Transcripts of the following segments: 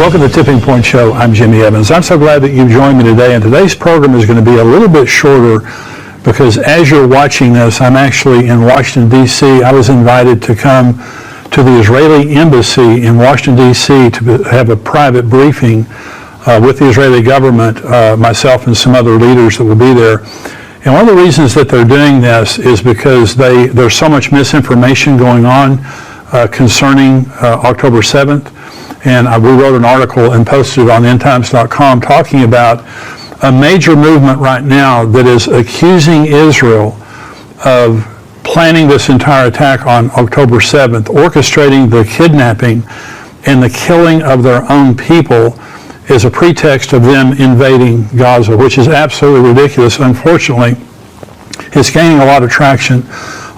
Welcome to the Tipping Point Show. I'm Jimmy Evans. I'm so glad that you've joined me today, and today's program is going to be a little bit shorter because as you're watching this, I'm actually in Washington, D.C. I was invited to come to the Israeli embassy in Washington, D.C. to have a private briefing with the Israeli government, myself and some other leaders that will be there. And one of the reasons that they're doing this is because there's so much misinformation going on concerning October 7th. And we wrote an article and posted it on endtimes.com talking about a major movement right now that is accusing Israel of planning this entire attack on October 7th, orchestrating the kidnapping and the killing of their own people as a pretext of them invading Gaza, which is absolutely ridiculous. Unfortunately, it's gaining a lot of traction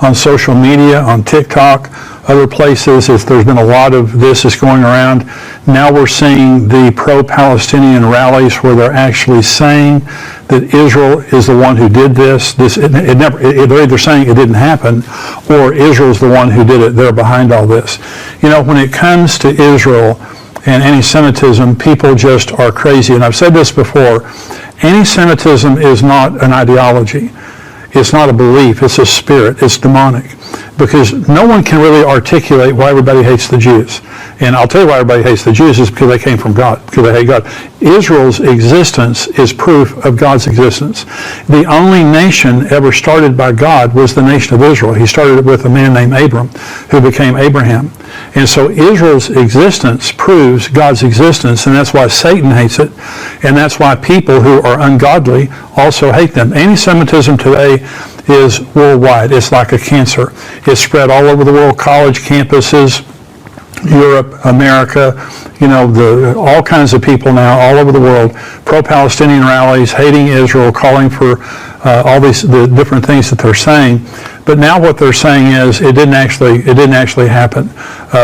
on social media, on TikTok, other places. There's been a lot of this is going around. Now we're seeing the pro-Palestinian rallies where they're actually saying that Israel is the one who did this. They're either saying it didn't happen or Israel's the one who did it. They're behind all this. You know, when it comes to Israel and anti-Semitism, people just are crazy. And I've said this before, anti-Semitism is not an ideology. It's not a belief, it's a spirit, it's demonic. Because no one can really articulate why everybody hates the Jews. And I'll tell you why everybody hates the Jews is because they came from God, because they hate God. Israel's existence is proof of God's existence. The only nation ever started by God was the nation of Israel. He started it with a man named Abram, who became Abraham. And so Israel's existence proves God's existence, and that's why Satan hates it, and that's why people who are ungodly also hate them. Anti-Semitism today is worldwide. It's like a cancer. It's spread all over the world, college campuses, Europe, America, you know, all kinds of people now all over the world, pro-Palestinian rallies, hating Israel, calling for all the different things that they're saying. But now what they're saying is it didn't actually happen.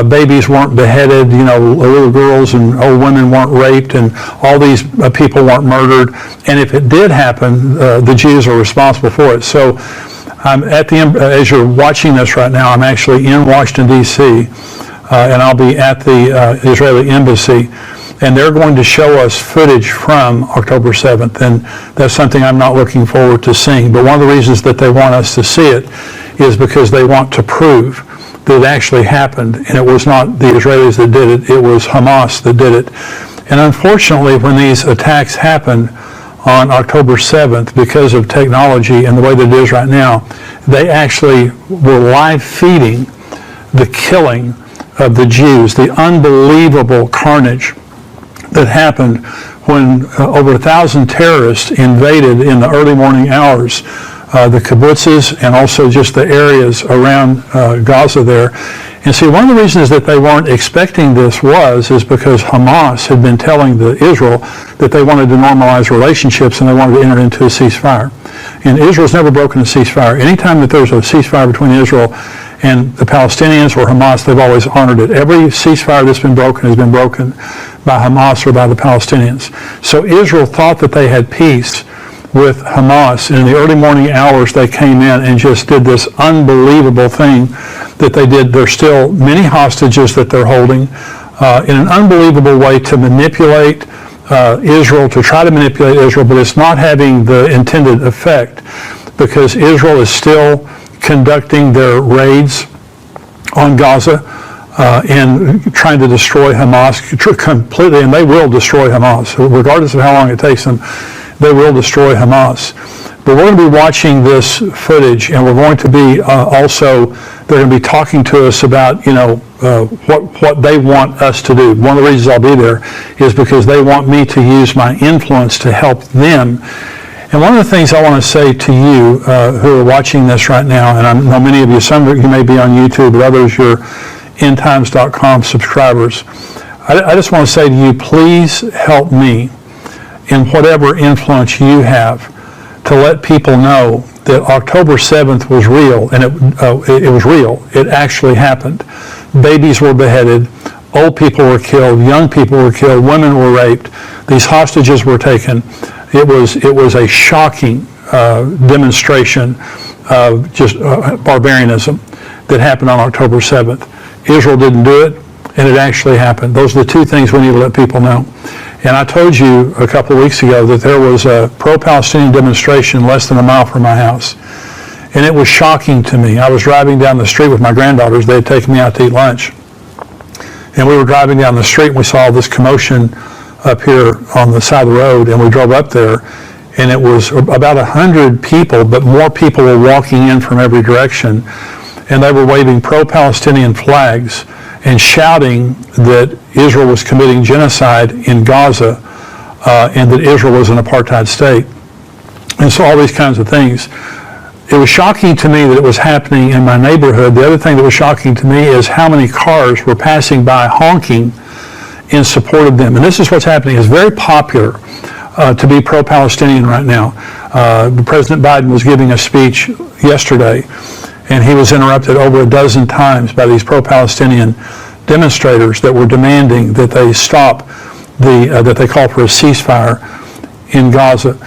Babies weren't beheaded, you know, little girls and old women weren't raped, and all these people weren't murdered. And if it did happen, the Jews are responsible for it. So I'm as you're watching this right now, I'm actually in Washington, D.C., and I'll be at the Israeli embassy, and they're going to show us footage from October 7th, and that's something I'm not looking forward to seeing. But one of the reasons that they want us to see it is because they want to prove that it actually happened, and it was not the Israelis that did it, it was Hamas that did it. And unfortunately, when these attacks happened on October 7th, because of technology and the way that it is right now, they actually were live feeding the killing of the Jews, the unbelievable carnage that happened when over 1,000 terrorists invaded in the early morning hours the kibbutzes and also just the areas around Gaza there. And see, one of the reasons that they weren't expecting this is because Hamas had been telling Israel that they wanted to normalize relationships and they wanted to enter into a ceasefire. And Israel's never broken a ceasefire. Anytime that there's a ceasefire between Israel and the Palestinians or Hamas, they've always honored it. Every ceasefire that's been broken has been broken by Hamas or by the Palestinians. So Israel thought that they had peace with Hamas. And in the early morning hours, they came in and just did this unbelievable thing that they did. There's still many hostages that they're holding in an unbelievable way to manipulate Israel, to try to manipulate Israel, but it's not having the intended effect because Israel is still conducting their raids on Gaza and trying to destroy Hamas completely, and they will destroy Hamas. Regardless of how long it takes them, they will destroy Hamas. But we're going to be watching this footage, and we're going to be also, they're going to be talking to us about, you know, what they want us to do. One of the reasons I'll be there is because they want me to use my influence to help them. And one of the things I want to say to you who are watching this right now, and I know many of you, some of you may be on YouTube, but others, you're endtimes.com subscribers. I just want to say to you, please help me in whatever influence you have to let people know that October 7th was real, and it was real. It actually happened. Babies were beheaded, old people were killed, young people were killed, women were raped, these hostages were taken. It was a shocking demonstration of just barbarianism that happened on October 7th. Israel didn't do it. and it actually happened. Those are the two things we need to let people know. And I told you a couple of weeks ago that there was a pro-Palestinian demonstration less than a mile from my house. And it was shocking to me. I was driving down the street with my granddaughters. They had taken me out to eat lunch. And we were driving down the street and we saw this commotion up here on the side of the road, and we drove up there, and it was about 100 people, but more people were walking in from every direction, and they were waving pro-Palestinian flags and shouting that Israel was committing genocide in Gaza and that Israel was an apartheid state. And so all these kinds of things. It was shocking to me that it was happening in my neighborhood. The other thing that was shocking to me is how many cars were passing by honking in support of them. And this is what's happening. It's very popular to be pro-Palestinian right now. President Biden was giving a speech yesterday, and he was interrupted over a dozen times by these pro-Palestinian demonstrators that were demanding that they stop that they call for a ceasefire in Gaza.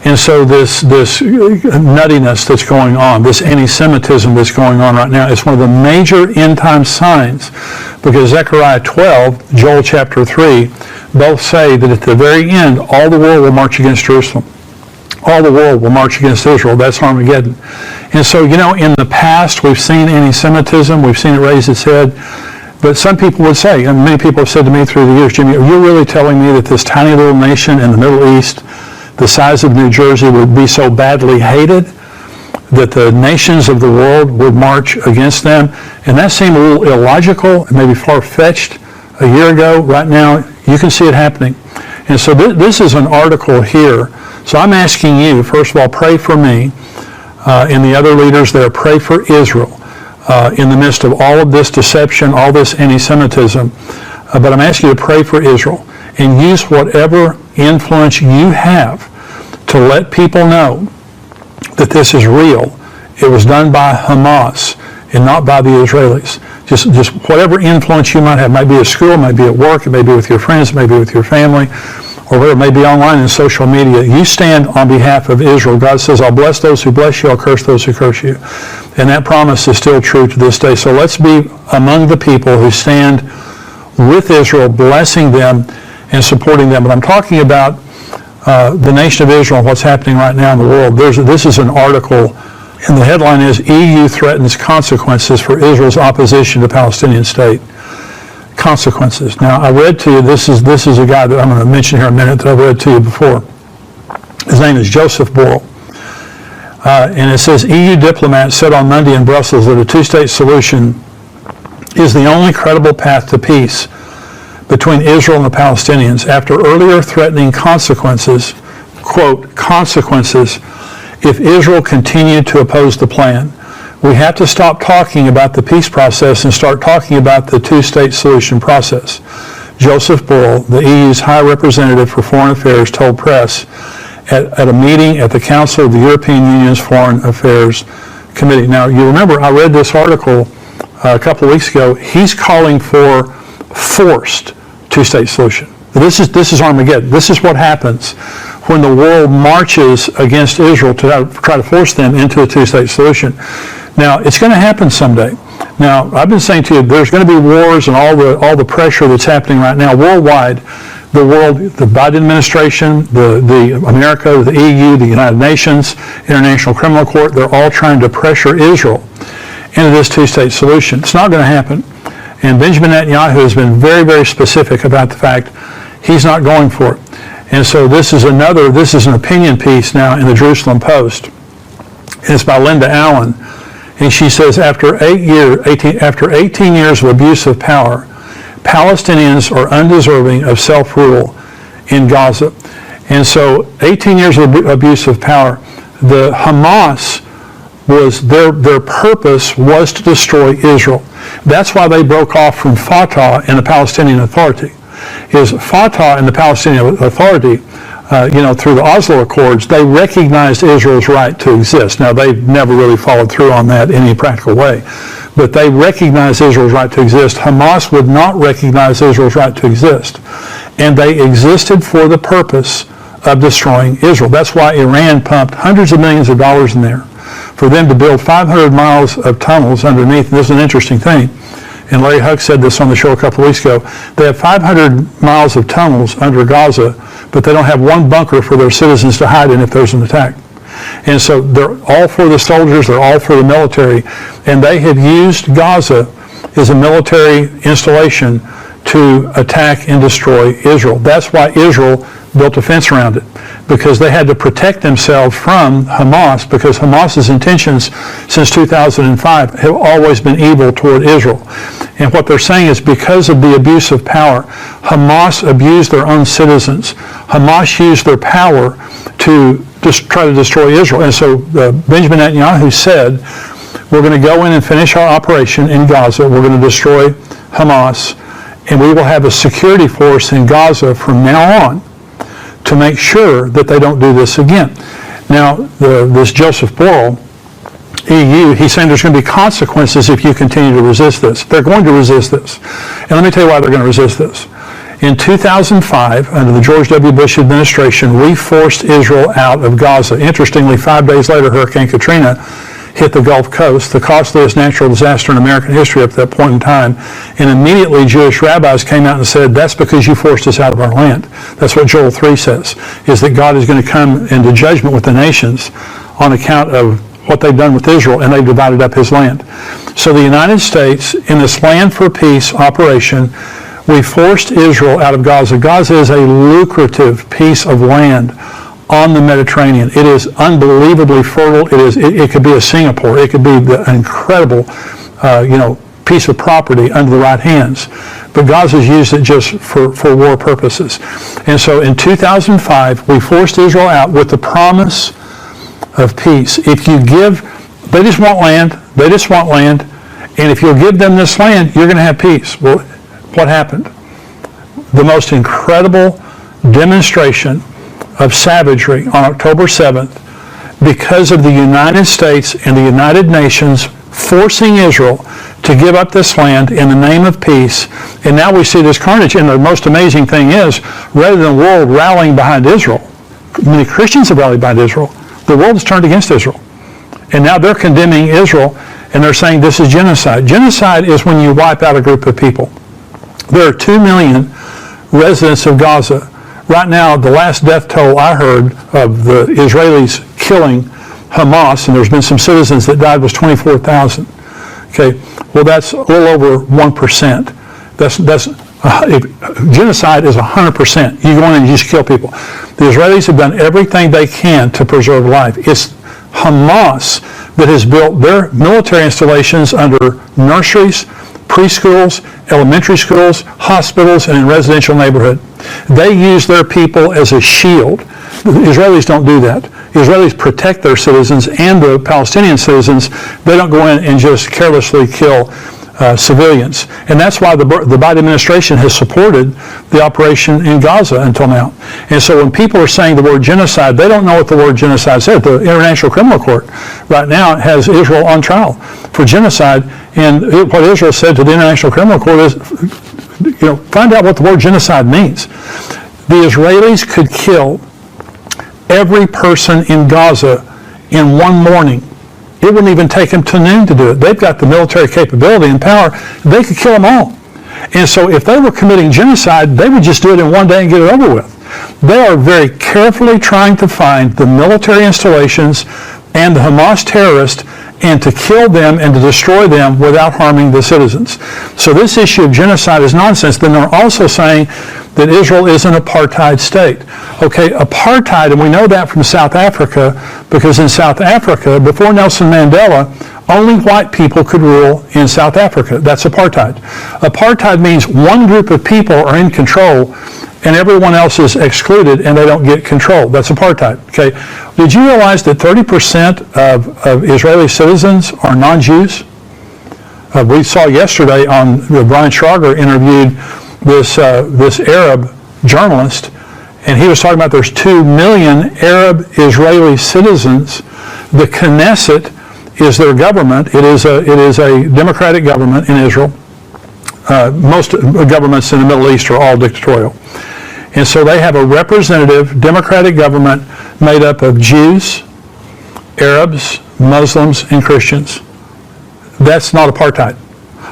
And so this nuttiness that's going on, this anti-Semitism that's going on right now, is one of the major end-time signs, because Zechariah 12, Joel chapter 3, both say that at the very end, all the world will march against Jerusalem. All the world will march against Israel. That's Armageddon. And so, in the past, we've seen anti-Semitism. We've seen it raise its head. But some people would say, and many people have said to me through the years, Jimmy, are you really telling me that this tiny little nation in the Middle East, the size of New Jersey, would be so badly hated that the nations of the world would march against them? And that seemed a little illogical and maybe far-fetched a year ago. Right now, you can see it happening. And so this is an article here. So I'm asking you, first of all, pray for me and the other leaders there. Pray for Israel in the midst of all of this deception, all this anti-Semitism. But I'm asking you to pray for Israel and use whatever influence you have to let people know that this is real. It was done by Hamas and not by the Israelis. Just whatever influence you might have. It might be at school, it might be at work, it may be with your friends, it may be with your family, or whatever, it may be online in social media. You stand on behalf of Israel. God says, I'll bless those who bless you, I'll curse those who curse you. And that promise is still true to this day. So let's be among the people who stand with Israel, blessing them and supporting them. But I'm talking about the nation of Israel, what's happening right now in the world. This is an article, and the headline is, EU threatens consequences for Israel's opposition to Palestinian state. Consequences. Now, I read to you, this is a guy that I'm going to mention here in a minute that I've read to you before. His name is Joseph Borrell. And it says, EU diplomats said on Monday in Brussels that a two-state solution is the only credible path to peace between Israel and the Palestinians after earlier threatening consequences, quote, consequences, if Israel continued to oppose the plan. We have to stop talking about the peace process and start talking about the two-state solution process. Joseph Borrell, the EU's High Representative for Foreign Affairs, told press at a meeting at the Council of the European Union's Foreign Affairs Committee. Now, you remember I read this article a couple of weeks ago. He's calling for forced two-state solution. This is Armageddon. This is what happens when the world marches against Israel to try to force them into a two-state solution. Now, it's going to happen someday. Now, I've been saying to you, there's going to be wars and all the pressure that's happening right now worldwide. The world, the Biden administration, the America, the EU, the United Nations, International Criminal Court, they're all trying to pressure Israel into this two-state solution. It's not going to happen. And Benjamin Netanyahu has been very, very specific about the fact he's not going for it. And so this is an opinion piece now in the Jerusalem Post. And it's by Linda Allen. And she says, after 18 years of abuse of power, Palestinians are undeserving of self-rule in Gaza. And so 18 years of abuse of power, the Hamas was, their purpose was to destroy Israel. That's why they broke off from Fatah and the Palestinian Authority. Is Fatah and the Palestinian Authority, through the Oslo Accords, they recognized Israel's right to exist. Now, they've never really followed through on that in any practical way, but they recognized Israel's right to exist. Hamas would not recognize Israel's right to exist, and they existed for the purpose of destroying Israel. That's why Iran pumped hundreds of millions of dollars in there for them to build 500 miles of tunnels underneath. And this is an interesting thing. and Larry Huck said this on the show a couple of weeks ago, they have 500 miles of tunnels under Gaza, but they don't have one bunker for their citizens to hide in if there's an attack. And so they're all for the soldiers, they're all for the military, and they have used Gaza as a military installation to attack and destroy Israel. That's why Israel built a fence around it, because they had to protect themselves from Hamas, because Hamas's intentions since 2005 have always been evil toward Israel. And what they're saying is because of the abuse of power, Hamas abused their own citizens. Hamas used their power to just try to destroy Israel. And so Benjamin Netanyahu said, we're going to go in and finish our operation in Gaza. We're going to destroy Hamas, and we will have a security force in Gaza from now on to make sure that they don't do this again. Now, this Joseph Borrell, EU, he's saying there's going to be consequences if you continue to resist this. They're going to resist this. And let me tell you why they're going to resist this. In 2005, under the George W. Bush administration, we forced Israel out of Gaza. Interestingly, 5 days later, Hurricane Katrina hit the Gulf Coast, the costliest natural disaster in American history up to that point in time. And immediately Jewish rabbis came out and said, that's because you forced us out of our land. That's what Joel 3 says, is that God is going to come into judgment with the nations on account of what they've done with Israel, and they've divided up his land. So the United States, in this Land for Peace operation, we forced Israel out of Gaza. Gaza is a lucrative piece of land on the Mediterranean. It is unbelievably fertile. It could be a Singapore. It could be the incredible, piece of property under the right hands. But Gaza's used it just for war purposes. And so in 2005, we forced Israel out with the promise of peace. If you give, they just want land. And if you'll give them this land, you're going to have peace. Well, what happened? The most incredible demonstration of savagery on October 7th, because of the United States and the United Nations forcing Israel to give up this land in the name of peace. And now we see this carnage. And the most amazing thing is, rather than the world rallying behind Israel, many Christians have rallied behind Israel, the world has turned against Israel. And now they're condemning Israel, and they're saying this is genocide. Genocide is when you wipe out a group of people. There are 2 million residents of Gaza. Right now, the last death toll I heard of the Israelis killing Hamas, and there's been some citizens that died, was 24,000. Okay, well, that's a little over 1%. Genocide is 100%. You go in and you just kill people. The Israelis have done everything they can to preserve life. It's Hamas that has built their military installations under nurseries, preschools, elementary schools, hospitals, and in residential neighborhood. They use their people as a shield. The Israelis don't do that. The Israelis protect their citizens and the Palestinian citizens. They don't go in and just carelessly kill civilians. And that's why the Biden administration has supported the operation in Gaza until now. And so when people are saying the word genocide, they don't know what the word genocide says. The International Criminal Court right now has Israel on trial for genocide. And what Israel said to the International Criminal Court is, find out what the word genocide means. The Israelis could kill every person in Gaza in one morning. It wouldn't even take them to noon to do it. They've got the military capability and power. They could kill them all. And so if they were committing genocide, they would just do it in one day and get it over with. They are very carefully trying to find the military installations and the Hamas terrorists and to kill them and to destroy them without harming the citizens. So this issue of genocide is nonsense. Then they're also saying that Israel is an apartheid state. Okay, apartheid, and we know that from South Africa, because in South Africa, before Nelson Mandela, only white people could rule in South Africa. That's apartheid. Apartheid means one group of people are in control and everyone else is excluded and they don't get control. That's apartheid. Okay. Did you realize that 30% of Israeli citizens are non-Jews? We saw yesterday on Brian Schrager interviewed this Arab journalist, and he was talking about there's 2 million Arab Israeli citizens. The Knesset is their government. It is a democratic government in Israel. Most governments in the Middle East are all dictatorial. And so they have a representative democratic government made up of Jews, Arabs, Muslims, and Christians. That's not apartheid.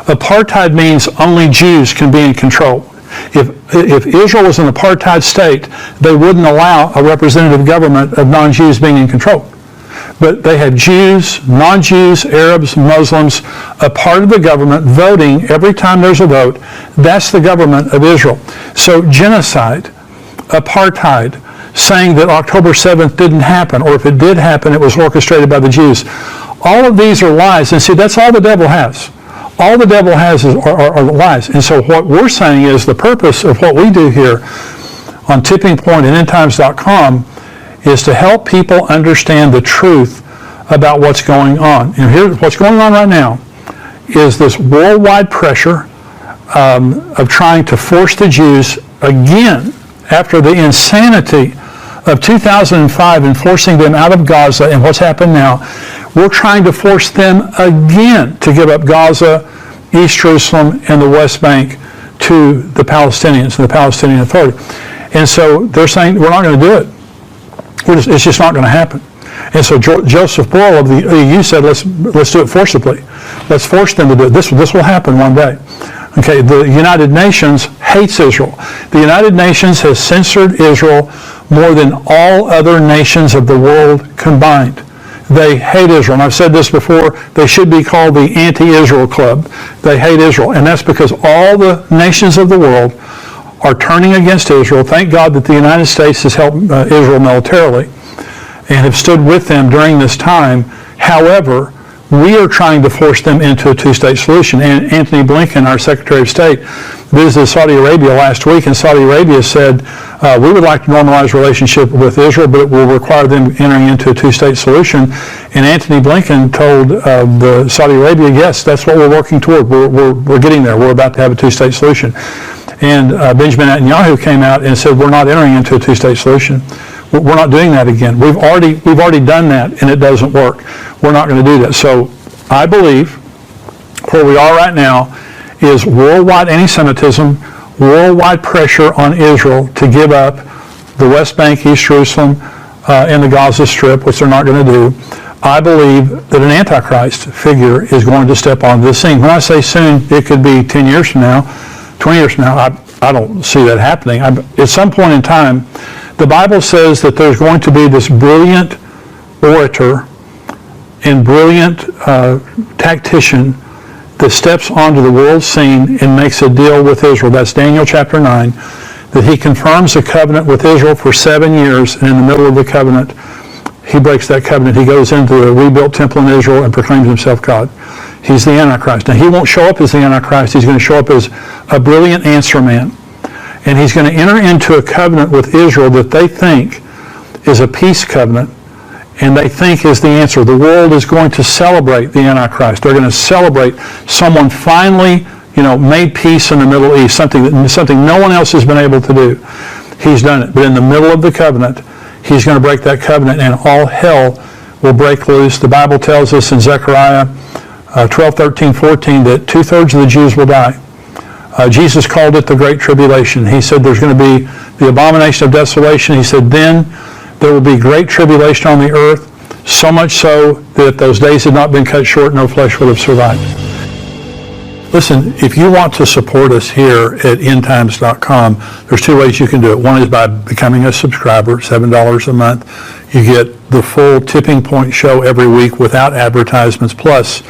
Apartheid means only Jews can be in control. If Israel was an apartheid state, they wouldn't allow a representative government of non-Jews being in control. But they have Jews, non-Jews, Arabs, Muslims, a part of the government voting every time there's a vote. That's the government of Israel. So genocide, apartheid, saying that October 7th didn't happen, or if it did happen, it was orchestrated by the Jews. All of these are lies. And see, that's all the devil has. All the devil has are lies. And so what we're saying is the purpose of what we do here on Tipping Point and endtimes.com is to help people understand the truth about what's going on. And here's what's going on right now is this worldwide pressure of trying to force the Jews again after the insanity of 2005 and forcing them out of Gaza and what's happened now. We're trying to force them again to give up Gaza, East Jerusalem, and the West Bank to the Palestinians and the Palestinian Authority. And so they're saying we're not going to do it. It's just not going to happen. And so Joseph Borrell of the EU said, let's do it forcibly. Let's force them to do it. This will happen one day. Okay, the United Nations hates Israel. The United Nations has censored Israel more than all other nations of the world combined. They hate Israel. And I've said this before, they should be called the Anti-Israel Club. They hate Israel. And that's because all the nations of the world are turning against Israel. Thank God that the United States has helped Israel militarily and have stood with them during this time. However, we are trying to force them into a two-state solution. And Anthony Blinken, our Secretary of State, visited Saudi Arabia last week, and Saudi Arabia said, we would like to normalize relationship with Israel, but it will require them entering into a two-state solution. And Anthony Blinken told the Saudi Arabia, yes, that's what we're working toward. We're getting there. We're about to have a two-state solution. And Benjamin Netanyahu came out and said, we're not entering into a two-state solution. We're not doing that again. We've already done that, and it doesn't work. We're not going to do that. So I believe where we are right now is worldwide anti-Semitism, worldwide pressure on Israel to give up the West Bank, East Jerusalem, and the Gaza Strip, which they're not going to do. I believe that an Antichrist figure is going to step onto the scene. When I say soon, it could be 10 years from now, 20 years from now. I don't see that happening. At some point in time, the Bible says that there's going to be this brilliant orator and brilliant tactician that steps onto the world scene and makes a deal with Israel. That's Daniel chapter 9, that he confirms a covenant with Israel for 7 years, and in the middle of the covenant, he breaks that covenant. He goes into the rebuilt temple in Israel and proclaims himself God. He's the Antichrist. Now, he won't show up as the Antichrist. He's going to show up as a brilliant answer man. And he's going to enter into a covenant with Israel that they think is a peace covenant, and they think is the answer. The world is going to celebrate the Antichrist. They're going to celebrate someone finally, made peace in the Middle East, something no one else has been able to do. He's done it. But in the middle of the covenant, he's going to break that covenant, and all hell will break loose. The Bible tells us in Zechariah 12, 13, 14 that 2/3 of the Jews will die. Jesus called it the Great Tribulation. He said there's going to be the abomination of desolation. He said then there will be great tribulation on the earth, so much so that if those days had not been cut short, no flesh would have survived. Listen, if you want to support us here at endtimes.com, there's two ways you can do it. One is by becoming a subscriber, $7 a month. You get the full Tipping Point show every week without advertisements, plus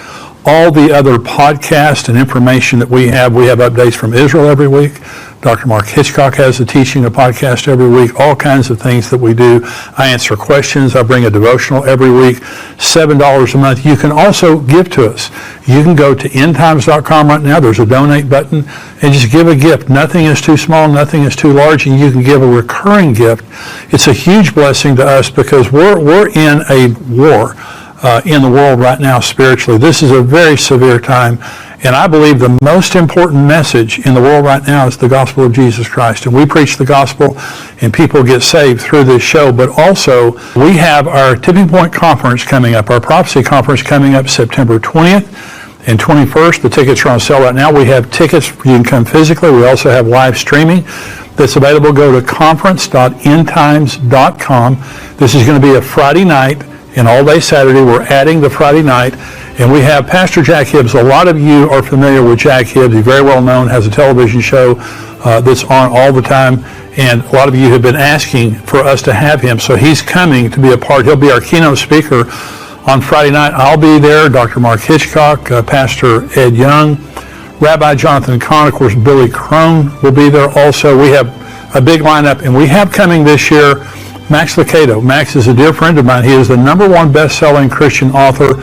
all the other podcasts and information that we have. We have updates from Israel every week. Dr. Mark Hitchcock has a teaching, a podcast every week, all kinds of things that we do. I answer questions. I bring a devotional every week, $7 a month. You can also give to us. You can go to endtimes.com right now. There's a donate button, and just give a gift. Nothing is too small, nothing is too large, and you can give a recurring gift. It's a huge blessing to us because we're in a war in the world right now spiritually. This is a very severe time, and I believe the most important message in the world right now is the gospel of Jesus Christ. And we preach the gospel, and people get saved through this show. But also, we have our Tipping Point Conference coming up, our Prophecy Conference coming up September 20th and 21st. The tickets are on sale right now. We have tickets. You can come physically. We also have live streaming that's available. Go to conference.endtimes.com. This is going to be a Friday night and all day Saturday. We're adding the Friday night, and we have Pastor Jack Hibbs. A lot of you are familiar with Jack Hibbs. He's very well known, has a television show that's on all the time, and a lot of you have been asking for us to have him, so he's coming to be a part. He'll be our keynote speaker on Friday night. I'll be there, Dr. Mark Hitchcock, Pastor Ed Young, Rabbi Jonathan Kahn, of course, Billy Crone will be there also. We have a big lineup, and we have coming this year Max Lucado. Max is a dear friend of mine. He is the #1 best-selling Christian author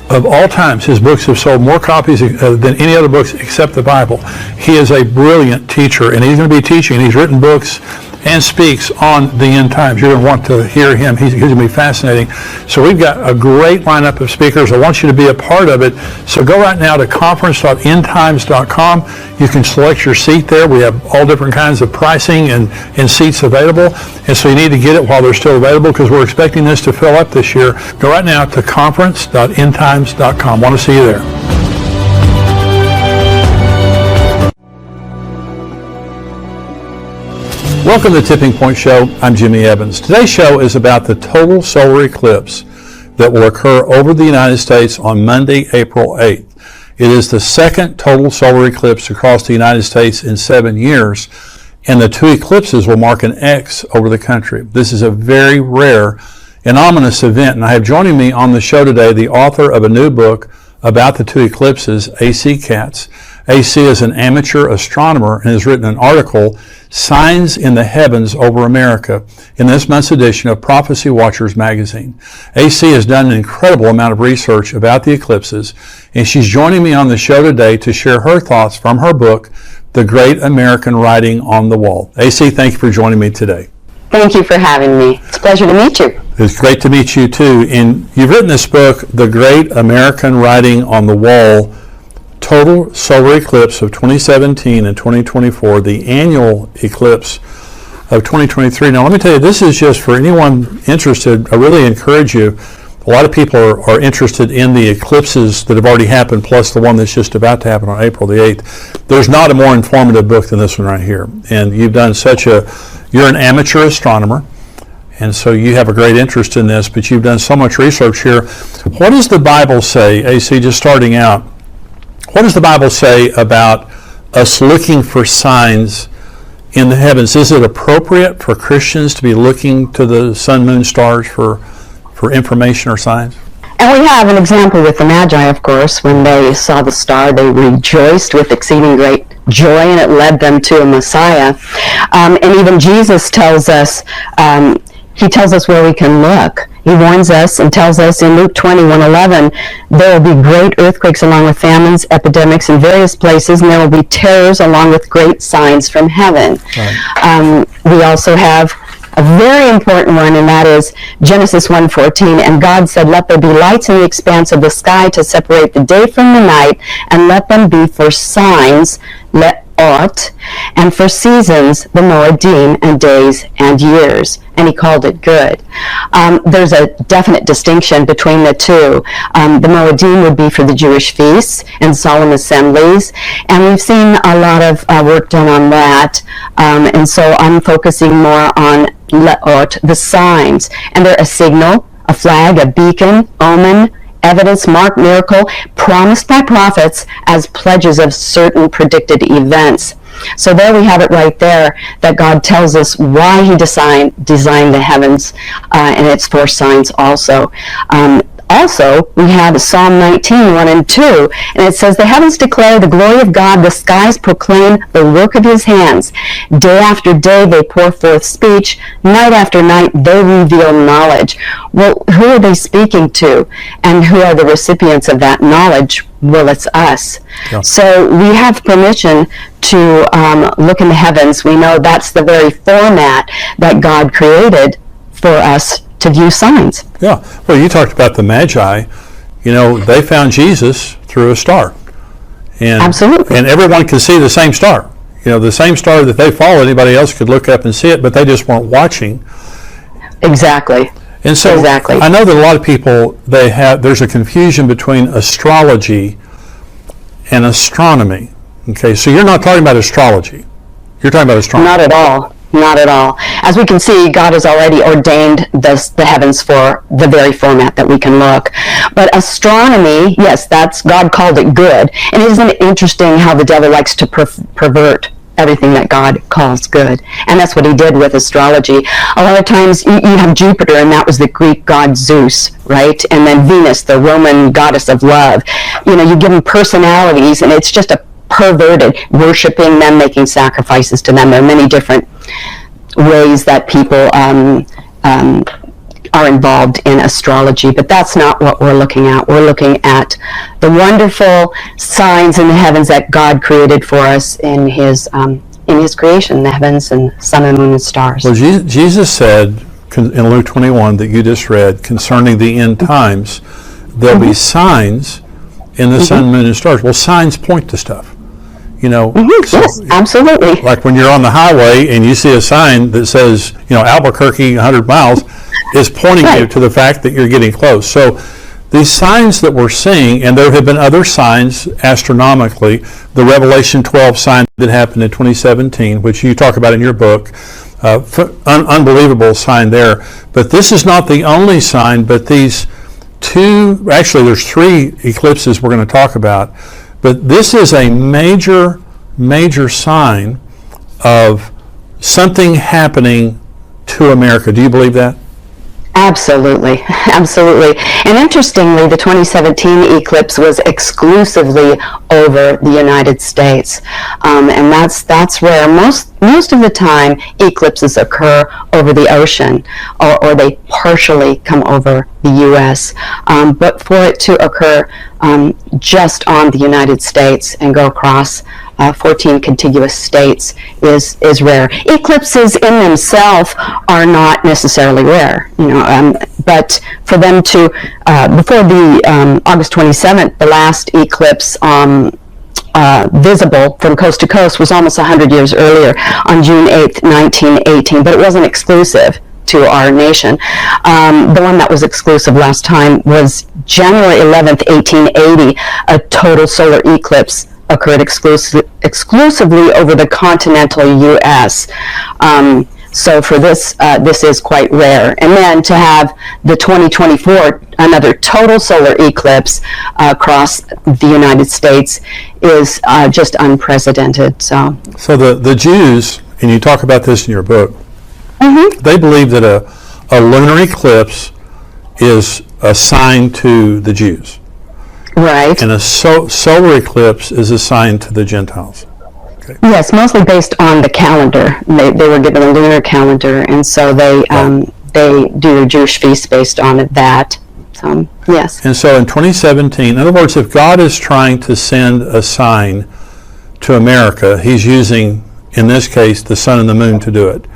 of all times. His books have sold more copies than any other books except the Bible. He is a brilliant teacher, and he's going to be teaching. He's written books and speaks on the end times. You're going to want to hear him. He's going to be fascinating. So we've got a great lineup of speakers. I want you to be a part of it. So go right now to conference.endtimes.com. You can select your seat there. We have all different kinds of pricing and seats available. And so you need to get it while they're still available, because we're expecting this to fill up this year. Go right now to conference.endtimes.com. Want to see you there. Welcome to the Tipping Point Show. I'm Jimmy Evans. Today's show is about the total solar eclipse that will occur over the United States on Monday, April 8th. It is the second total solar eclipse across the United States in 7 years, and the two eclipses will mark an X over the country. This is a very rare and ominous event, and I have joining me on the show today the author of a new book about the two eclipses, A.C. Katz. A.C. is an amateur astronomer and has written an article, Signs in the Heavens Over America, in this month's edition of Prophecy Watchers magazine. A.C. has done an incredible amount of research about the eclipses, and she's joining me on the show today to share her thoughts from her book, The Great American Writing on the Wall. A.C., thank you for joining me today. Thank you for having me. It's a pleasure to meet you. It's great to meet you, too. And you've written this book, The Great American Writing on the Wall, Total Solar Eclipse of 2017 and 2024, the annual eclipse of 2023. Now, let me tell you, this is just for anyone interested. I really encourage you. A lot of people are interested in the eclipses that have already happened, plus the one that's just about to happen on April the 8th. There's not a more informative book than this one right here. And you've done you're an amateur astronomer, and so you have a great interest in this, but you've done so much research here. What does the Bible say, AC, just starting out, what does the Bible say about us looking for signs in the heavens? Is it appropriate for Christians to be looking to the sun, moon, stars for information or signs? And we have an example with the Magi, of course. When they saw the star, they rejoiced with exceeding great joy, and it led them to a Messiah. And even Jesus tells us, he tells us where we can look. He warns us and tells us in Luke 20:111, there will be great earthquakes along with famines, epidemics in various places, and there will be terrors along with great signs from heaven. Right. We also have a very important one, and that is Genesis 1:14, and God said, let there be lights in the expanse of the sky to separate the day from the night, and let them be for signs, and for seasons, the Moedim, and days and years. And he called it good. There's a definite distinction between the two. The Moedim would be for the Jewish feasts and solemn assemblies, and we've seen a lot of work done on that. And so I'm focusing more on Le'ot, the signs. And they're a signal, a flag, a beacon, omen, evidence, mark, miracle, promised by prophets as pledges of certain predicted events. So there we have it right there, that God tells us why he designed the heavens, and it's for signs also. Also, we have Psalm 19:1 and 2, and it says, the heavens declare the glory of God, the skies proclaim the work of his hands. Day after day they pour forth speech, night after night they reveal knowledge. Well, who are they speaking to, and who are the recipients of that knowledge? Well, it's us. Yeah. So we have permission to look in the heavens. We know that's the very format that God created for us to view signs. Yeah. Well, you talked about the Magi. You know, they found Jesus through a star. And, absolutely. And everyone could see the same star. You know, the same star that they followed, anybody else could look up and see it, but they just weren't watching. Exactly. And so I know that a lot of people, there's a confusion between astrology and astronomy. Okay, so you're not talking about astrology. You're talking about astronomy. Not at all. Not at all. As we can see, God has already ordained the heavens for the very format that we can look. But astronomy, yes, God called it good. And isn't it interesting how the devil likes to pervert everything that God calls good? And that's what he did with astrology. A lot of times you have Jupiter, and that was the Greek god Zeus, right? And then Venus, the Roman goddess of love. You give them personalities, and it's just a perverted, worshiping them, making sacrifices to them. There are many different ways that people are involved in astrology, but that's not what we're looking at. We're looking at the wonderful signs in the heavens that God created for us in His creation, the heavens and sun and moon and stars. Well, Jesus said in Luke 21 that you just read concerning the end times, there'll be signs in the sun, moon, and stars. Well, signs point to stuff. Yes, absolutely. Like when you're on the highway and you see a sign that says, Albuquerque 100 miles, is pointing you to the fact that you're getting close. So these signs that we're seeing, and there have been other signs astronomically, the Revelation 12 sign that happened in 2017, which you talk about in your book, unbelievable sign there. But this is not the only sign, but these there's 3 eclipses we're going to talk about. But this is a major, major sign of something happening to America. Do you believe that? Absolutely, absolutely. And interestingly, the 2017 eclipse was exclusively over the United States, and that's where most of the time eclipses occur over the ocean, or they partially come over the U.S. But for it to occur just on the United States and go across 14 contiguous states is rare. Eclipses in themselves are not necessarily rare, but for them to, before the August 27th, the last eclipse visible from coast to coast was almost 100 years earlier on June 8th, 1918, but it wasn't exclusive to our nation. The one that was exclusive last time was January 11th, 1880, a total solar eclipse occurred exclusively over the continental U.S. So for this is quite rare. And then to have the 2024, another total solar eclipse across the United States is just unprecedented. So the Jews, and you talk about this in your book, they believe that a lunar eclipse is a sign to the Jews. Right. And a solar eclipse is a sign to the Gentiles. Okay. Yes, mostly based on the calendar. They were given a lunar calendar, and so they do their Jewish feast based on that. So, yes. And so in 2017, in other words, if God is trying to send a sign to America, He's using, in this case, the sun and the moon to do it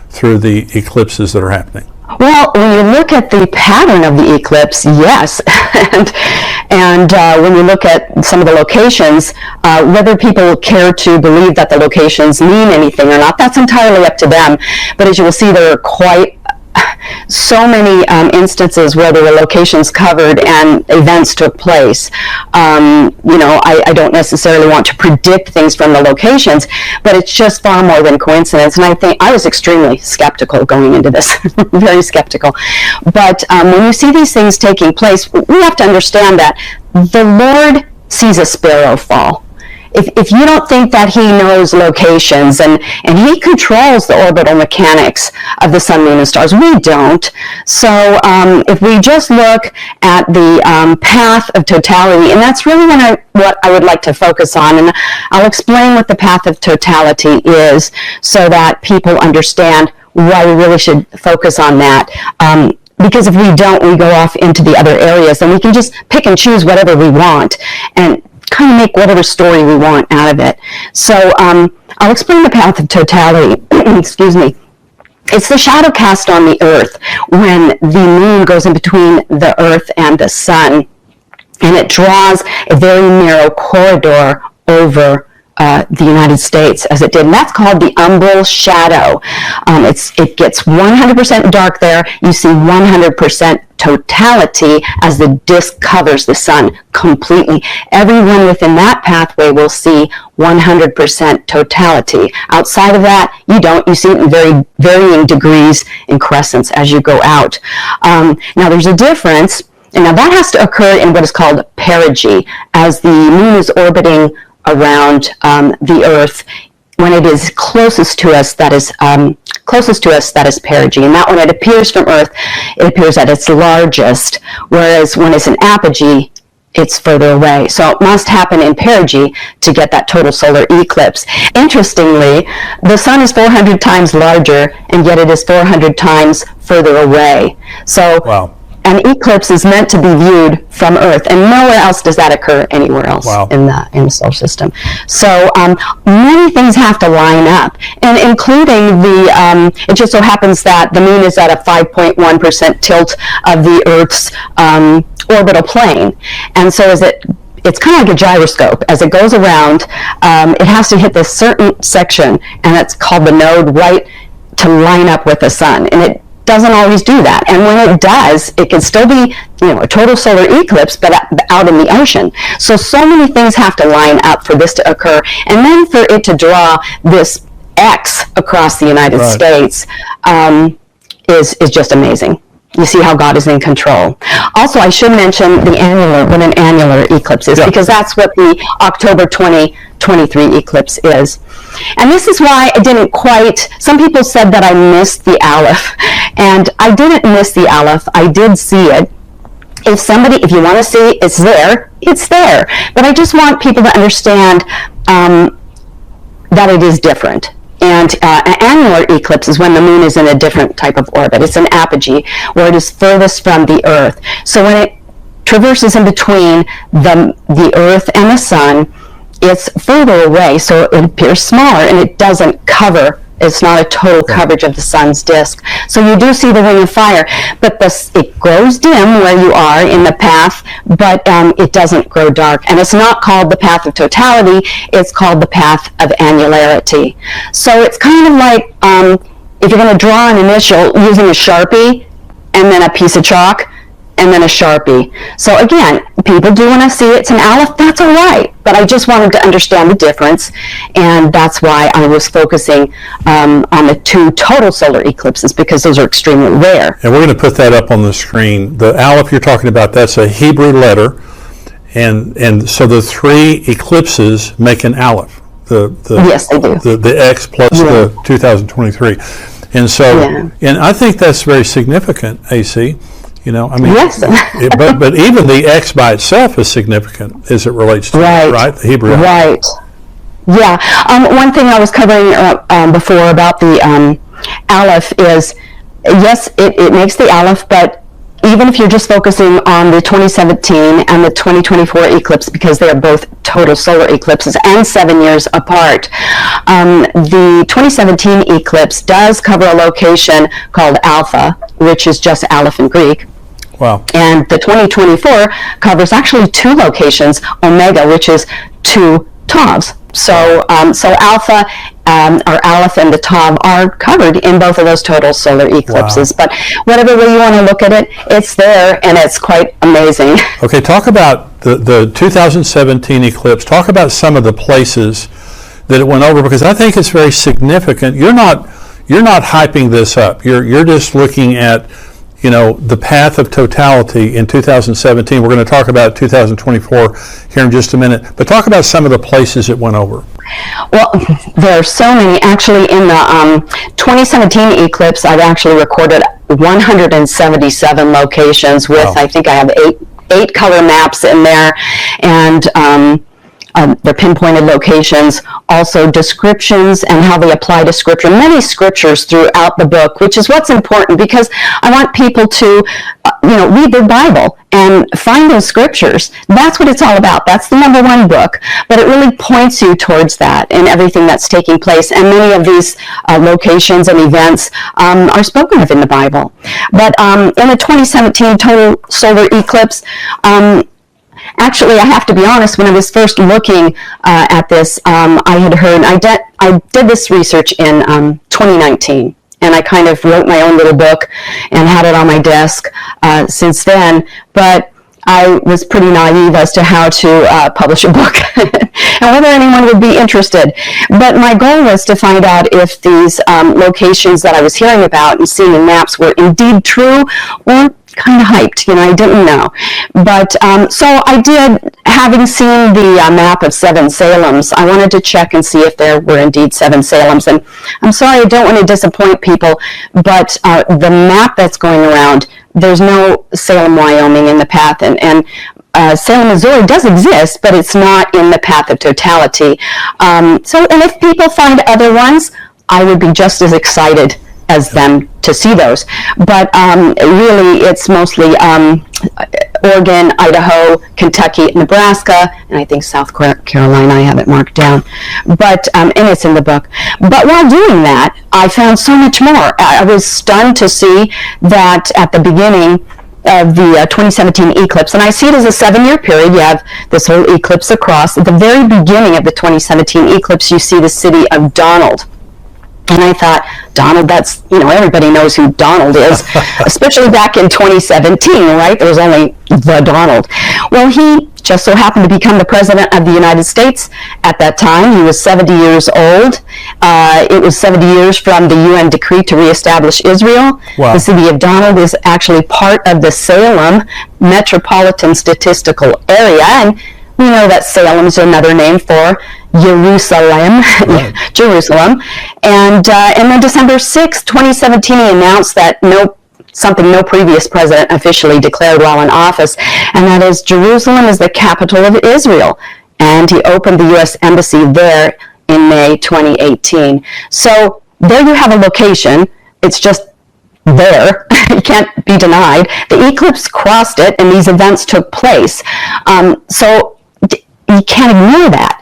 through the eclipses that are happening. Well, when you look at the pattern of the eclipse, yes. and when you look at some of the locations, whether people care to believe that the locations mean anything or not, that's entirely up to them. But as you will see, there are quite so many instances where there were locations covered and events took place. I don't necessarily want to predict things from the locations, but it's just far more than coincidence. And I think I was extremely skeptical going into this, very skeptical. But when you see these things taking place, we have to understand that the Lord sees a sparrow fall. If you don't think that He knows locations and He controls the orbital mechanics of the sun, moon, and stars, we don't. So if we just look at the path of totality, and that's really what I would like to focus on, and I'll explain what the path of totality is so that people understand why we really should focus on that. Because if we don't, we go off into the other areas, and we can just pick and choose whatever we want and kind of make whatever story we want out of it. So I'll explain the path of totality. Excuse me. It's the shadow cast on the earth when the moon goes in between the earth and the sun, and it draws a very narrow corridor over the United States as it did, and that's called the umbral shadow. It gets 100% dark there. You see 100% totality as the disk covers the sun completely. Everyone within that pathway will see 100% totality. Outside of that, you don't. You see it in very varying degrees in crescents as you go out. Now, there's a difference, and now that has to occur in what is called perigee, as the moon is orbiting around the Earth. When it is closest to us, that is perigee, and that when it appears from Earth, it appears at its largest, whereas when it's in apogee, it's further away. So it must happen in perigee to get that total solar eclipse. Interestingly, the sun is 400 times larger, and yet it is 400 times further away. So wow. An eclipse is meant to be viewed from Earth, and nowhere else does that occur anywhere else in the solar system. So many things have to line up, and including it just so happens that the moon is at a 5.1% tilt of the Earth's orbital plane, and so it's kind of like a gyroscope. As it goes around, it has to hit this certain section, and that's called the node, right to line up with the sun, and it doesn't always do that. And when it does, it can still be, a total solar eclipse, but out in the ocean. So many things have to line up for this to occur. And then for it to draw this X across the United States is just amazing. You see how God is in control. Also, I should mention what an annular eclipse is, because that's what the October 2023 eclipse is. And this is why I didn't some people said that I missed the Aleph, and I didn't miss the Aleph. I did see it. If you want to see it's there, it's there. But I just want people to understand that it is different. And an annular eclipse is when the moon is in a different type of orbit. It's an apogee, where it is furthest from the Earth. So when it traverses in between the Earth and the sun, it's further away, so it appears smaller, and it doesn't cover. It's not a total coverage of the sun's disk. So you do see the ring of fire, but it grows dim where you are in the path, but it doesn't grow dark. And it's not called the path of totality, it's called the path of annularity. So it's kind of like if you're going to draw an initial using a Sharpie, and then a piece of chalk, and then a Sharpie. So again, people do want to see it's an Aleph, that's all right. But I just wanted to understand the difference, and that's why I was focusing on the two total solar eclipses, because those are extremely rare. And we're going to put that up on the screen. The Aleph you're talking about, that's a Hebrew letter, and so the three eclipses make an Aleph. Yes, they do. The X plus the 2023. And so, and I think that's very significant, AC. Yes. but even the X by itself is significant as it relates to the Hebrew. Right. Yeah. One thing I was covering before about the Aleph is, yes, it makes the Aleph, but even if you're just focusing on the 2017 and the 2024 eclipse, because they are both total solar eclipses and 7 years apart, the 2017 eclipse does cover a location called Alpha, which is just Aleph in Greek. Wow. And the 2024 covers actually two locations, Omega, which is two Tavs. So Alpha, or Aleph and the Tav are covered in both of those total solar eclipses. Wow. But whatever way you want to look at it, it's there, and it's quite amazing. Okay, talk about the 2017 eclipse. Talk about some of the places that it went over, because I think it's very significant. You're not hyping this up. You're just looking at the path of totality in 2017. We're going to talk about 2024 here in just a minute, but talk about some of the places it went over. Well, there are so many. Actually, in the 2017 eclipse, I've actually recorded 177 locations with, I think I have eight color maps in there, and they're pinpointed locations, also descriptions and how they apply to scripture, many scriptures throughout the book, which is what's important, because I want people to read their Bible and find those scriptures. That's what it's all about. That's the number one book, but it really points you towards that and everything that's taking place, and many of these locations and events are spoken of in the Bible. But in the 2017 total solar eclipse, actually, I have to be honest, when I was first looking at this, I had heard, I did this research in 2019, and I kind of wrote my own little book and had it on my desk since then, but I was pretty naive as to how to publish a book and whether anyone would be interested. But my goal was to find out if these locations that I was hearing about and seeing in maps were indeed true or kind of hyped. I didn't know. But so I did, having seen the map of 7 Salems, I wanted to check and see if there were indeed 7 Salems. And I'm sorry, I don't want to disappoint people, but the map that's going around, there's no Salem, Wyoming in the path, and Salem, Missouri does exist, but it's not in the path of totality. And if people find other ones, I would be just as excited as them to see those. But really, it's mostly Oregon, Idaho, Kentucky, Nebraska, and I think South Carolina. I have it marked down. But and it's in the book. But while doing that, I found so much more. I was stunned to see that at the beginning of the 2017 eclipse, and I see it as a 7-year period. You have this whole eclipse across. At the very beginning of the 2017 eclipse, you see the city of Donald. And I thought, Donald, that's, everybody knows who Donald is, especially back in 2017, right? There was only the Donald. Well, he just so happened to become the president of the United States at that time. He was 70 years old. It was 70 years from the UN decree to reestablish Israel. Wow. The city of Donald is actually part of the Salem Metropolitan Statistical Area. And we know that Salem is another name for Jerusalem, right. Jerusalem. And then December 6, 2017, he announced that no previous president officially declared while in office, and that is Jerusalem is the capital of Israel. And he opened the U.S. Embassy there in May 2018. So there you have a location. It's just there. It can't be denied. The eclipse crossed it, and these events took place. So you can't ignore that.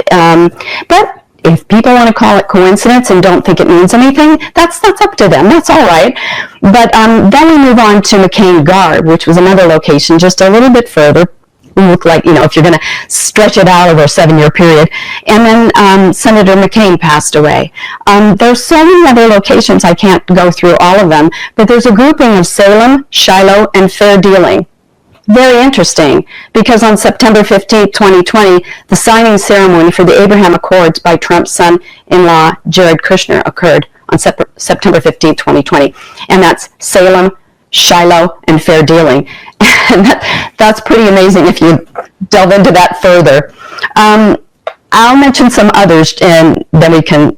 But if people want to call it coincidence and don't think it means anything, that's up to them. That's all right. But then we move on to McCain Garb, which was another location just a little bit further. It looked like, if you're going to stretch it out over a 7-year period. And then Senator McCain passed away. There's so many other locations, I can't go through all of them, but there's a grouping of Salem, Shiloh, and Fair Dealing. Very interesting, because on September 15, 2020, the signing ceremony for the Abraham Accords by Trump's son-in-law, Jared Kushner, occurred on September 15, 2020. And that's Salem, Shiloh, and Fair Dealing. And that's pretty amazing if you delve into that further. I'll mention some others, and then we can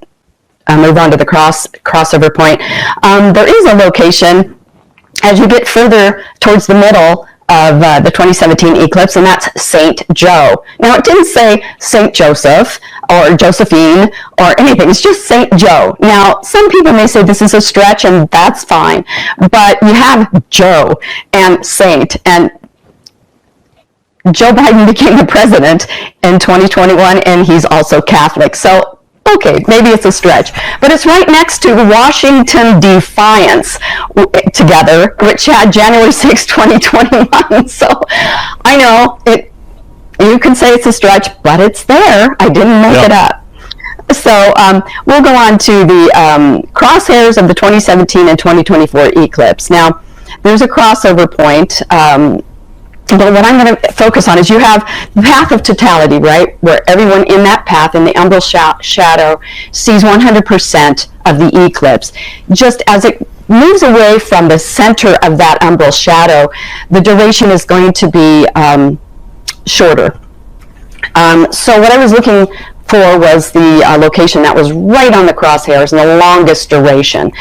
move on to the crossover point. There is a location, as you get further towards the middle of the 2017 eclipse, and that's St. Joe. Now, it didn't say St. Joseph or Josephine or anything. It's just St. Joe. Now, some people may say this is a stretch, and that's fine, but you have Joe and Saint, and Joe Biden became the president in 2021, and he's also Catholic. So, okay, maybe it's a stretch, but it's right next to Washington Defiance together, which had January 6, 2021. So I know you can say it's a stretch, but it's there. I didn't make it up. So we'll go on to the crosshairs of the 2017 and 2024 eclipse. Now, there's a crossover point. But what I'm going to focus on is you have the path of totality, right, where everyone in that path, in the umbral shadow, sees 100% of the eclipse. Just as it moves away from the center of that umbral shadow, the duration is going to be shorter. So what I was looking for was the location that was right on the crosshairs and the longest duration.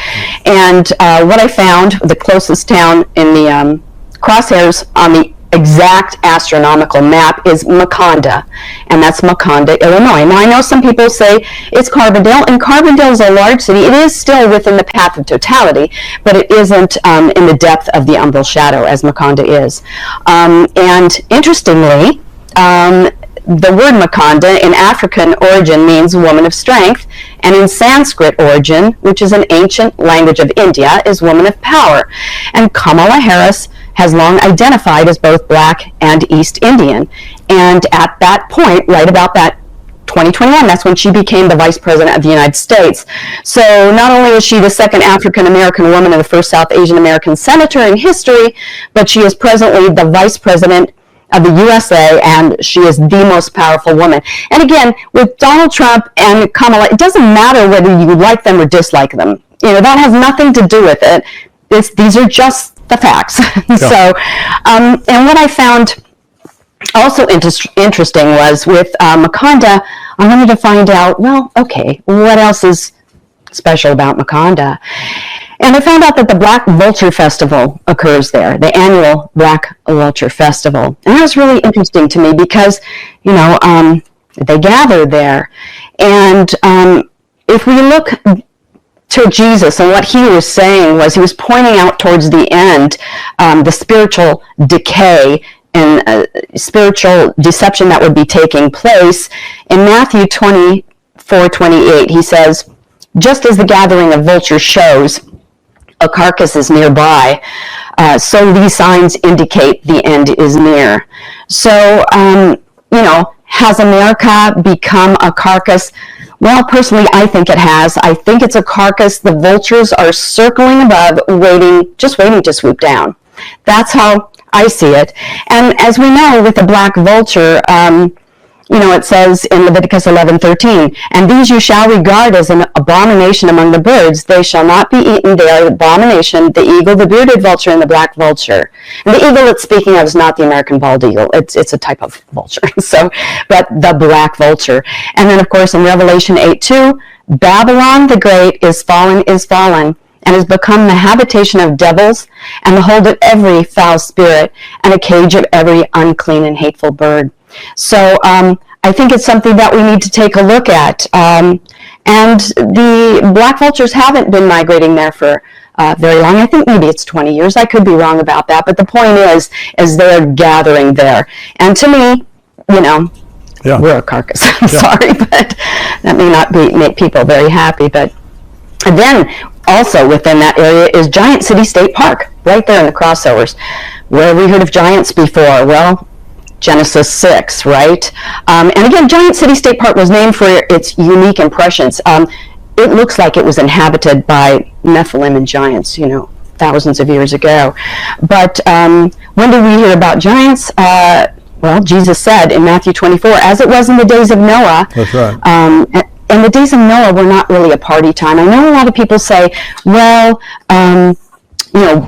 And what I found, the closest town in the crosshairs on the exact astronomical map is Maconda, and that's Maconda, Illinois. Now, I know some people say it's Carbondale, and Carbondale is a large city. It is still within the path of totality, but it isn't in the depth of the umbral shadow as Maconda is. And interestingly, the word Maconda in African origin means woman of strength, and in Sanskrit origin, which is an ancient language of India, is woman of power. And Kamala Harris has long identified as both Black and East Indian. And at that point, right about that 2021, that's when she became the Vice President of the United States. So not only is she the second African American woman and the first South Asian American senator in history, but she is presently the Vice President of the USA, and she is the most powerful woman. And again, with Donald Trump and Kamala, it doesn't matter whether you like them or dislike them. That has nothing to do with it. These are just the facts. Yeah. So, and what I found also interesting was with Makonda, I wanted to find out, well, okay, what else is special about Makonda? And I found out that the Black Vulture Festival occurs there, the annual Black Vulture Festival. And that was really interesting to me because, they gather there. And if we look to Jesus, and what he was saying was he was pointing out towards the end the spiritual decay and spiritual deception that would be taking place. In Matthew 24:28, he says, just as the gathering of vultures shows a carcass is nearby, so these signs indicate the end is near. So, has America become a carcass? Well, personally, I think it has. I think it's a carcass the vultures are circling above, just waiting to swoop down. That's how I see it. And as we know, with the black vulture, it says in Leviticus 11:13, and these you shall regard as an abomination among the birds. They shall not be eaten. They are an abomination, the eagle, the bearded vulture, and the black vulture. And the eagle it's speaking of is not the American bald eagle. It's a type of vulture. But the black vulture. And then, of course, in Revelation 8:2, Babylon the Great is fallen, and has become the habitation of devils, and the hold of every foul spirit, and a cage of every unclean and hateful bird. So I think it's something that we need to take a look at. And the black vultures haven't been migrating there for very long. I think maybe it's 20 years. I could be wrong about that. But the point is they're gathering there. And to me, we're a carcass. I'm sorry, but that may not make people very happy. But then also within that area is Giant City State Park, right there in the crossovers. Where have we heard of giants before? Well, Genesis 6, right? And again, Giant City State Park was named for its unique impressions. It looks like it was inhabited by Nephilim and giants, thousands of years ago. But when did we hear about giants? Well, Jesus said in Matthew 24, as it was in the days of Noah. That's right. And the days of Noah were not really a party time. I know a lot of people say, well,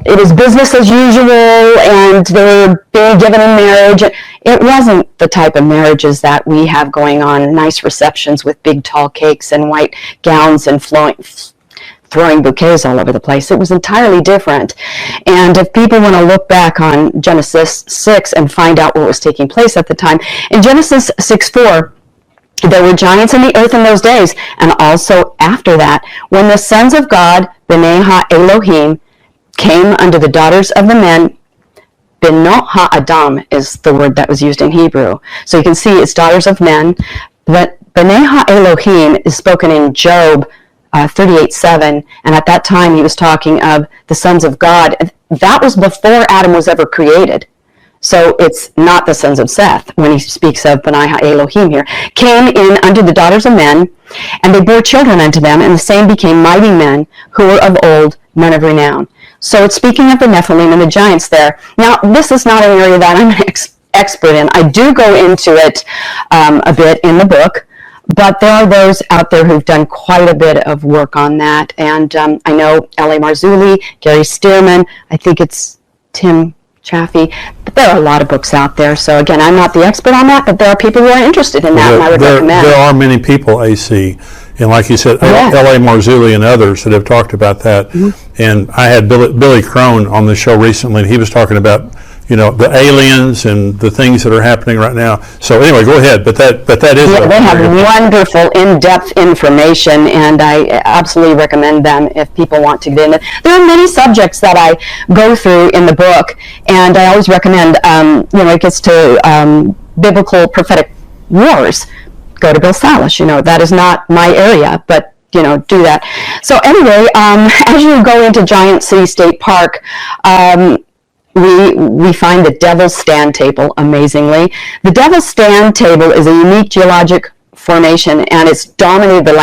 it is business as usual, and they're being given in marriage. It wasn't the type of marriages that we have going on, nice receptions with big tall cakes and white gowns and throwing bouquets all over the place. It was entirely different. And if people want to look back on Genesis 6 and find out what was taking place at the time, in Genesis 6:4, there were giants in the earth in those days, and also after that, when the sons of God, B'nai Ha-Elohim, came unto the daughters of the men. B'not Ha-Adam is the word that was used in Hebrew. So you can see it's daughters of men. But B'nai Ha-Elohim is spoken in Job 38:7, and at that time he was talking of the sons of God. That was before Adam was ever created. So it's not the sons of Seth when he speaks of B'nai Ha-Elohim here. Came in unto the daughters of men, and they bore children unto them, and the same became mighty men who were of old, men of renown. So it's speaking of the Nephilim and the giants there. Now, this is not an area that I'm an expert in. I do go into it a bit in the book, but there are those out there who've done quite a bit of work on that. And I know L.A. Marzulli, Gary Stearman, I think it's Tim Chaffee, but there are a lot of books out there. So again, I'm not the expert on that, but there are people who are interested in that, and I would recommend. There are many people, AC, and like you said, L.A. Marzulli and others that have talked about that. Mm-hmm. And I had Billy Crone on the show recently, and he was talking about the aliens and the things that are happening right now. So anyway, go ahead. But that is. Yeah, they have wonderful, in-depth information, and I absolutely recommend them if people want to get in it. There are many subjects that I go through in the book, and I always recommend. It gets to biblical prophetic wars. Go to Bill Salish. That is not my area, but do that. So anyway, as you go into Giant City State Park. we find the Devil's Stand Table, amazingly. The Devil's Stand Table is a unique geologic formation, and it's dominated the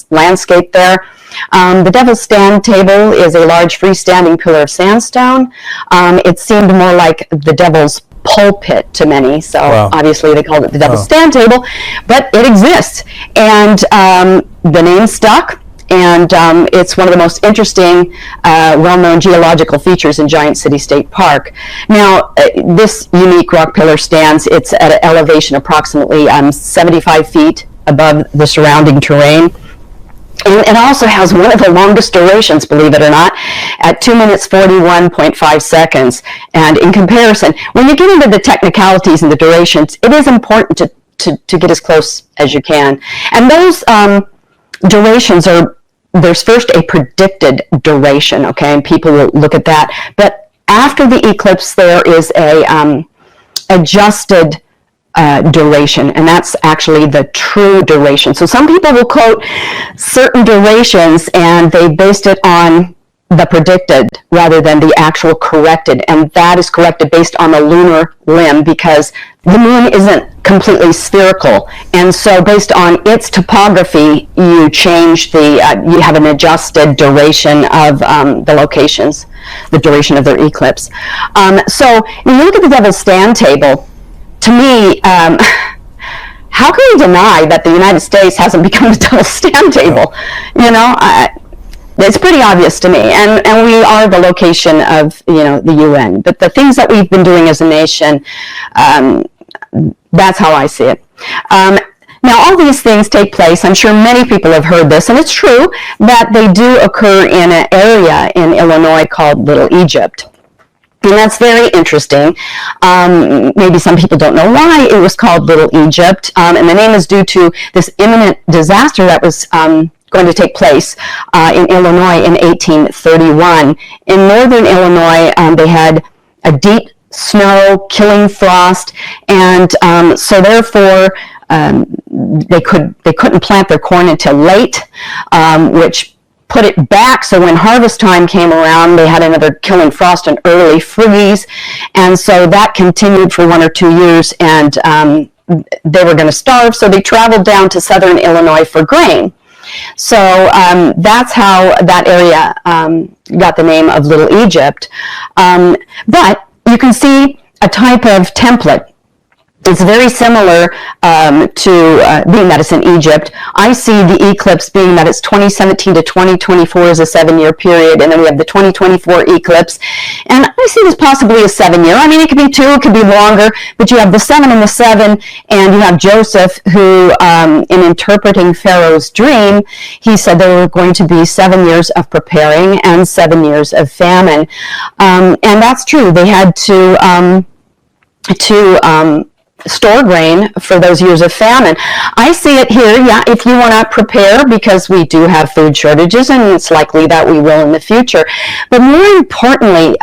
landscape there. The Devil's Stand Table is a large freestanding pillar of sandstone. It seemed more like the Devil's pulpit to many, so obviously they called it the Devil's Stand Table, but it exists, and the name stuck, and it's one of the most interesting, well-known geological features in Giant City State Park. Now, this unique rock pillar stands, it's at an elevation approximately 75 feet above the surrounding terrain. And it also has one of the longest durations, believe it or not, at 2 minutes 41.5 seconds. And in comparison, when you get into the technicalities and the durations, it is important to get as close as you can. And those durations are, there's first a predicted duration, okay, and people will look at that. But after the eclipse, there is a adjusted duration, and that's actually the true duration. So some people will quote certain durations, and they based it on the predicted rather than the actual corrected, and that is corrected based on the lunar limb, because the moon isn't completely spherical, and so based on its topography, you change the, you have an adjusted duration of the locations, the duration of their eclipse. So when you look at the Devil's Stand Table, to me, how can we deny that the United States hasn't become the Devil's Stand Table? You know, it's pretty obvious to me, and we are the location of, you know, the UN. But the things that we've been doing as a nation, that's how I see it. Now, all these things take place. I'm sure many people have heard this, and it's true that they do occur in an area in Illinois called Little Egypt. And that's very interesting. Maybe some people don't know why it was called Little Egypt, and the name is due to this imminent disaster that was going to take place in Illinois in 1831. In northern Illinois, they had a deep snow, killing frost, and so therefore they couldn't plant their corn until late, which put it back, so when harvest time came around, they had another killing frost and early freeze, and so that continued for 1 or 2 years, and they were going to starve, so they traveled down to southern Illinois for grain. So that's how that area got the name of Little Egypt. But you can see a type of template. It's very similar to being that it's in Egypt. I see the eclipse being that it's 2017 to 2024 is a 7-year period, and then we have the 2024 eclipse. And I see this possibly a 7-year. I mean, it could be 2, it could be longer, but you have the 7 and the 7, and you have Joseph who, in interpreting Pharaoh's dream, he said there were going to be 7 years of preparing and 7 years of famine. And that's true. They had to store grain for those years of famine. I see it here, yeah, if you want to prepare, because we do have food shortages, and it's likely that we will in the future. But more importantly,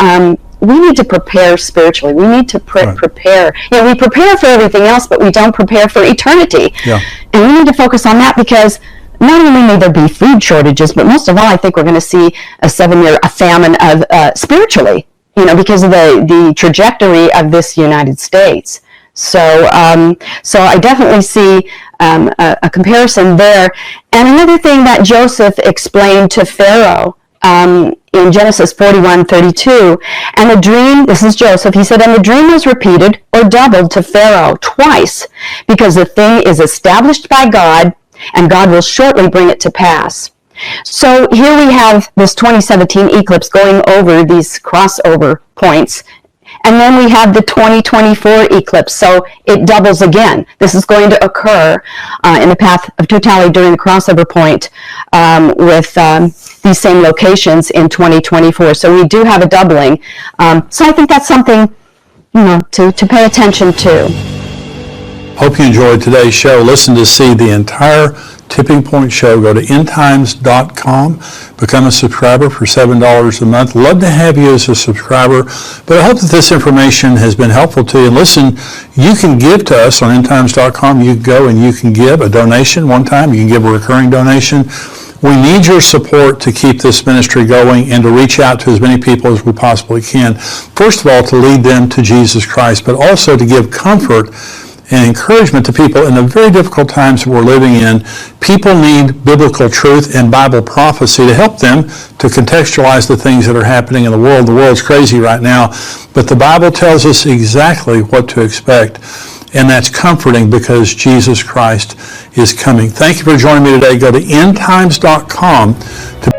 we need to prepare spiritually. We need to prepare. You know, we prepare for everything else, but we don't prepare for eternity. Yeah. And we need to focus on that, because not only may there be food shortages, but most of all, I think we're going to see a 7-year famine of spiritually, you know, because of the trajectory of this United States. So I definitely see a comparison there. And another thing that Joseph explained to Pharaoh in Genesis 41:32, and the dream, this is Joseph, he said, and the dream was repeated or doubled to Pharaoh twice, because the thing is established by God, and God will shortly bring it to pass. So here we have this 2017 eclipse going over these crossover points. And then we have the 2024 eclipse, so it doubles again. This is going to occur in the path of totality during the crossover point with these same locations in 2024. So we do have a doubling. So I think that's something, you know, to pay attention to. Hope you enjoyed today's show. Listen to see the entire Tipping Point show. Go to endtimes.com. Become a subscriber for $7 a month. Love to have you as a subscriber, but I hope that this information has been helpful to you. And listen, you can give to us on endtimes.com. You can go and you can give a donation one time. You can give a recurring donation, We need your support to keep this ministry going and to reach out to as many people as we possibly can. First of all, to lead them to Jesus Christ, but also to give comfort and encouragement to people in the very difficult times that we're living in. People need biblical truth and Bible prophecy to help them to contextualize the things that are happening in the world. The world's crazy right now, but the Bible tells us exactly what to expect. And that's comforting because Jesus Christ is coming. Thank you for joining me today. Go to endtimes.com to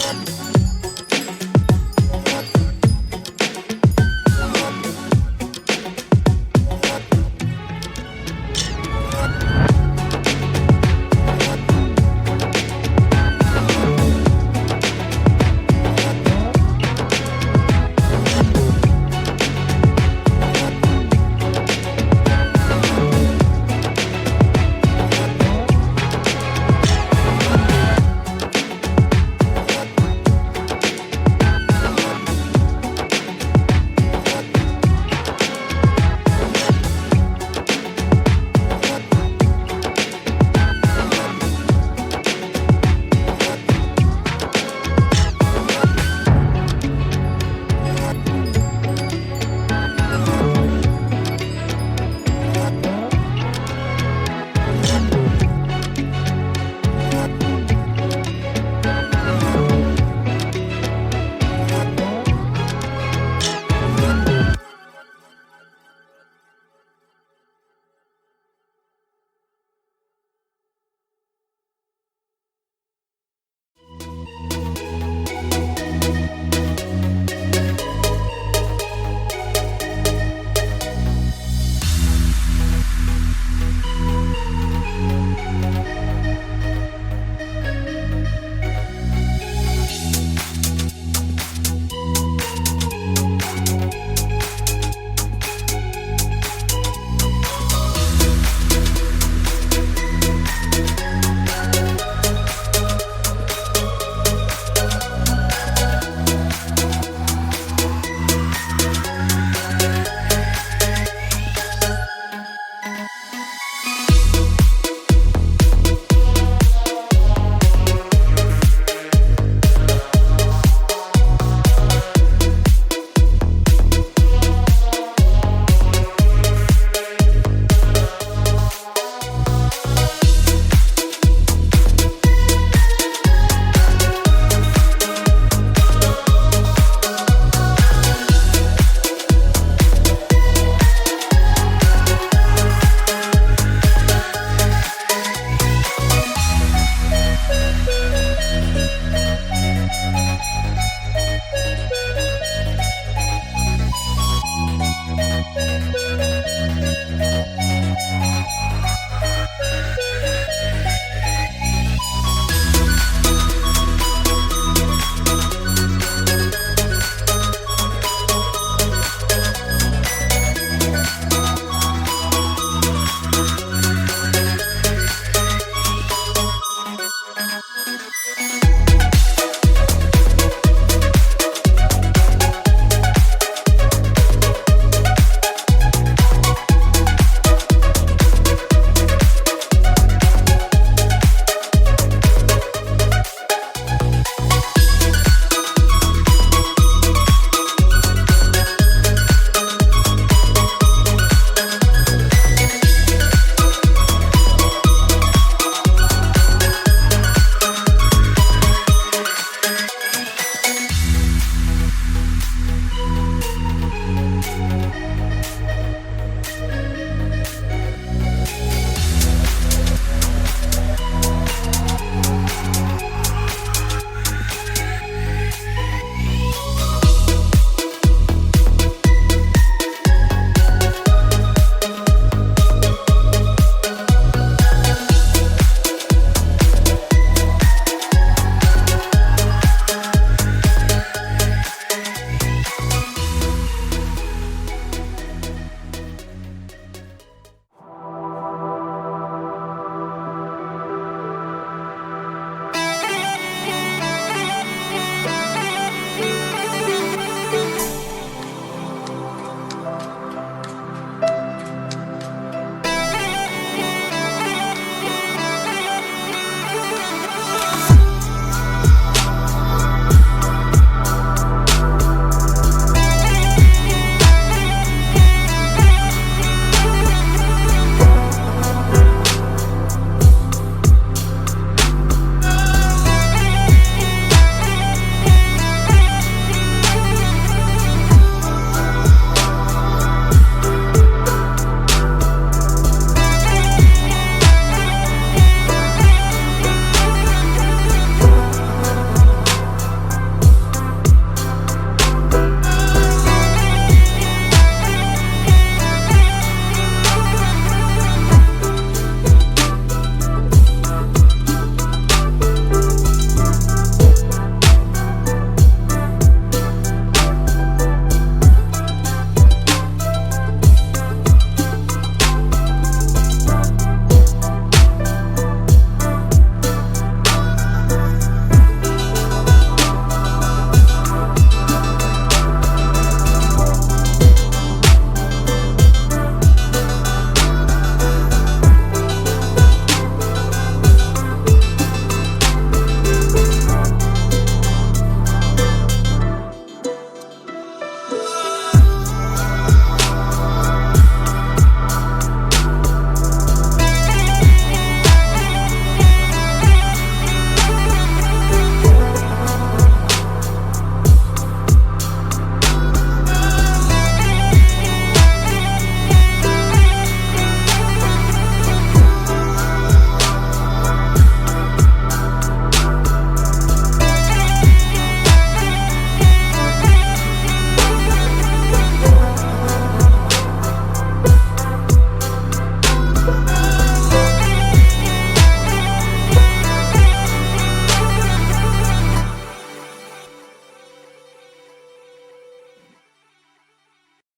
Bye.